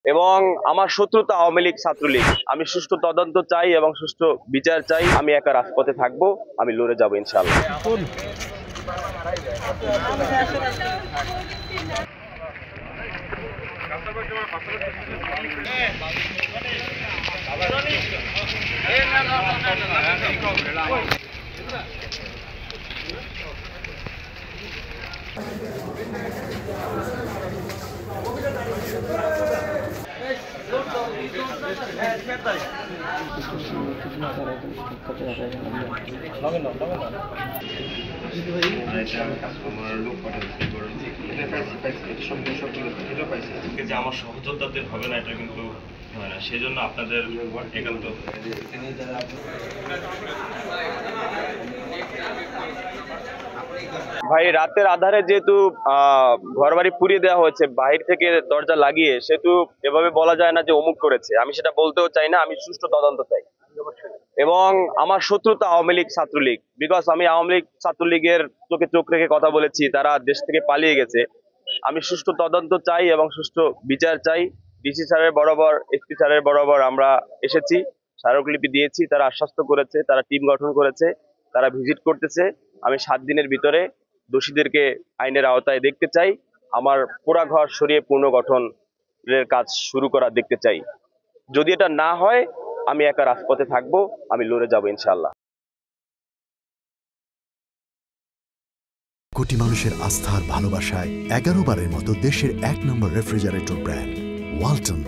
এবং আমার শত্রুতা আওয়ামী লীগ ছাত্রলীগ। আমি সুষ্ঠু তদন্ত চাই এবং সুষ্ঠু বিচার চাই। আমি একা রাজপথে থাকবো, আমি লড়ে যাবো ইনশাআল্লাহ। আমার সহযোদ্ধাদের হবে না, এটা কিন্তু হয় না, সেজন্য আপনাদের একান্ত ভাই, রাতের আধারে যেহেতু ঘর বাড়ি পুড়িয়ে দেওয়া হয়েছে বাহির থেকে দরজা লাগিয়ে, সেহেতু এভাবে বলা যায় না যে অমুক করেছে। আমি সেটা বলতেও চাই না। আমি সুষ্ঠু তদন্ত চাই এবং আমার শত্রুতা আওয়ামী লীগ ছাত্রলীগ। বিকজ আমি আওয়ামী লীগ ছাত্রলীগের চোখে চোখ রেখে কথা বলেছি, তারা দেশ থেকে পালিয়ে গেছে। আমি সুষ্ঠু তদন্ত চাই এবং সুষ্ঠু বিচার চাই। ডিসি স্যারের বরাবর, এসপি স্যারের বরাবর আমরা এসেছি, স্মারকলিপি দিয়েছি, তারা আশ্বস্ত করেছে, তারা টিম গঠন করেছে, তারা ভিজিট করতেছে। আমি 7 দিনের ভিতরে দোষীদেরকে আইনের আওতায় দেখতে চাই। আমার পোড়া ঘর সরিয়ে পুনর্গঠনের কাজ শুরু করা দেখতে চাই। যদি এটা না হয়, আমি একা রাজপথে থাকবো, আমি লড়ে যাবো ইনশাআল্লাহ। কোটি মানুষের আস্থার ভালোবাসায় 11 বারের মতো দেশের 1 নম্বর রেফ্রিজারেটর ব্র্যান্ড ওয়ালটন।